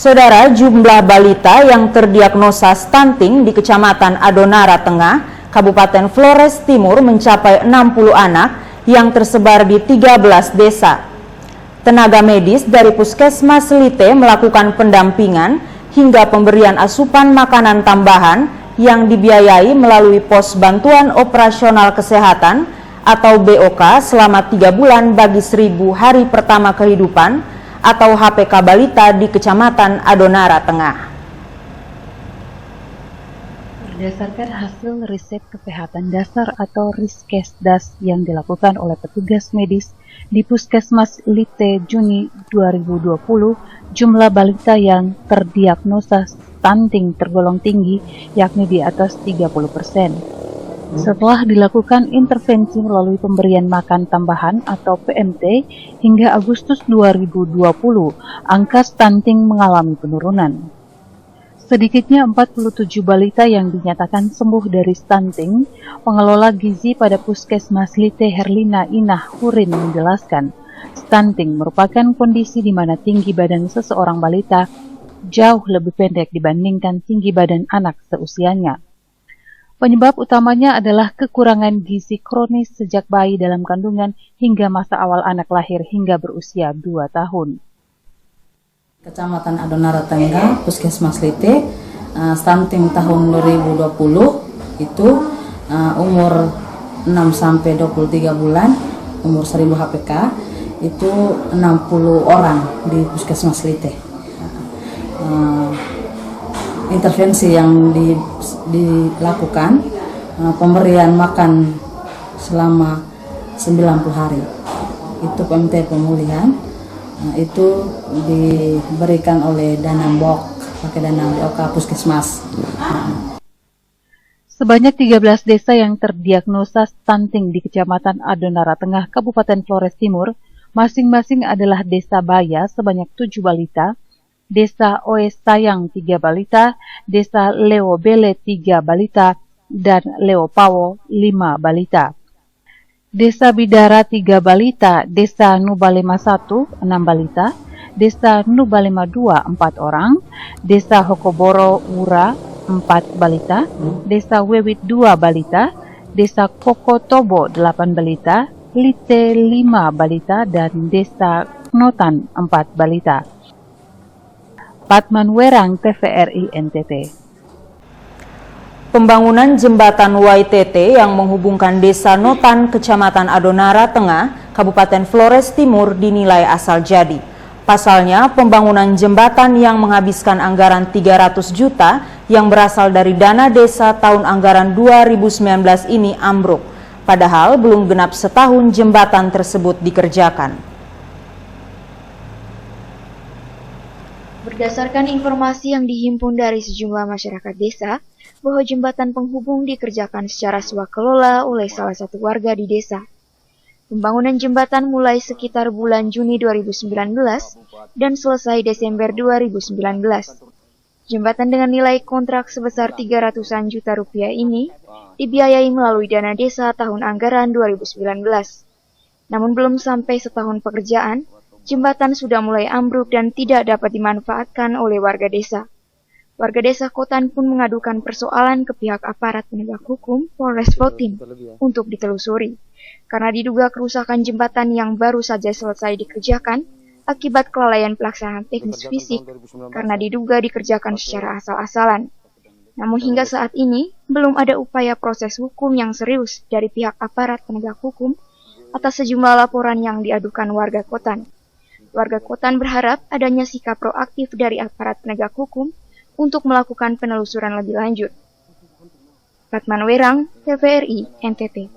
Saudara, jumlah balita yang terdiagnosa stunting di Kecamatan Adonara Tengah, Kabupaten Flores Timur mencapai 60 anak yang tersebar di 13 desa. Tenaga medis dari Puskesmas Lite melakukan pendampingan hingga pemberian asupan makanan tambahan yang dibiayai melalui Pos Bantuan Operasional Kesehatan atau BOK selama 3 bulan bagi 1000 hari pertama kehidupan atau HPK balita di Kecamatan Adonara Tengah. Berdasarkan hasil riset kesehatan dasar atau Riskesdas yang dilakukan oleh petugas medis di Puskesmas Lite Juni 2020, jumlah balita yang terdiagnosa stunting tergolong tinggi, yakni di atas 30%. Setelah dilakukan intervensi melalui pemberian makan tambahan atau PMT, hingga Agustus 2020, angka stunting mengalami penurunan. Sedikitnya 47 balita yang dinyatakan sembuh dari stunting. Pengelola gizi pada Puskesmas Lite Herlina Inah Hurin menjelaskan, stunting merupakan kondisi di mana tinggi badan seseorang balita jauh lebih pendek dibandingkan tinggi badan anak seusianya. Penyebab utamanya adalah kekurangan gizi kronis sejak bayi dalam kandungan hingga masa awal anak lahir hingga berusia 2 tahun. Kecamatan Adonara Tengah, Puskesmas Lite, stunting tahun 2020 itu umur 6 sampai 23 bulan, umur 1000 HPK, itu 60 orang di Puskesmas Lite. Intervensi yang dilakukan, pemberian makan selama 90 hari, itu PMT pemulihan, itu diberikan oleh dana BOK, pakai dana BOK Puskesmas. Sebanyak 13 desa yang terdiagnosa stunting di Kecamatan Adonara Tengah, Kabupaten Flores Timur, masing-masing adalah Desa Baya sebanyak 7 balita, Desa Oes Sayang 3 balita, Desa Leo Bele 3 balita, dan Leo Pawo 5 balita. Desa Bidara 3 balita, Desa Nubalema 1 6 balita, Desa Nubalema 2 4 orang, Desa Hokoboro Ura 4 balita, Desa Wewit 2 balita, Desa Kokotobo 8 balita, Lite 5 balita, dan Desa Knotan 4 balita. Patman Werang, TVRI NTT. Pembangunan jembatan YTT yang menghubungkan Desa Notan, Kecamatan Adonara Tengah, Kabupaten Flores Timur dinilai asal jadi. Pasalnya, pembangunan jembatan yang menghabiskan anggaran 300 juta yang berasal dari dana desa tahun anggaran 2019 ini ambruk. Padahal belum genap setahun jembatan tersebut dikerjakan. Berdasarkan informasi yang dihimpun dari sejumlah masyarakat desa, bahwa jembatan penghubung dikerjakan secara swakelola oleh salah satu warga di desa. Pembangunan jembatan mulai sekitar bulan Juni 2019 dan selesai Desember 2019. Jembatan dengan nilai kontrak sebesar 300-an juta rupiah ini dibiayai melalui dana desa tahun anggaran 2019. Namun belum sampai setahun pekerjaan, jembatan sudah mulai ambruk dan tidak dapat dimanfaatkan oleh warga desa. Warga desa Kotan pun mengadukan persoalan ke pihak aparat penegak hukum Polres Votim untuk ditelusuri, karena diduga kerusakan jembatan yang baru saja selesai dikerjakan akibat kelalaian pelaksanaan teknis fisik, karena diduga dikerjakan secara asal-asalan. Namun hingga saat ini, belum ada upaya proses hukum yang serius dari pihak aparat penegak hukum atas sejumlah laporan yang diadukan warga Kotan. Warga Kotan berharap adanya sikap proaktif dari aparat penegak hukum untuk melakukan penelusuran lebih lanjut. Patman Werang, TVRI NTT.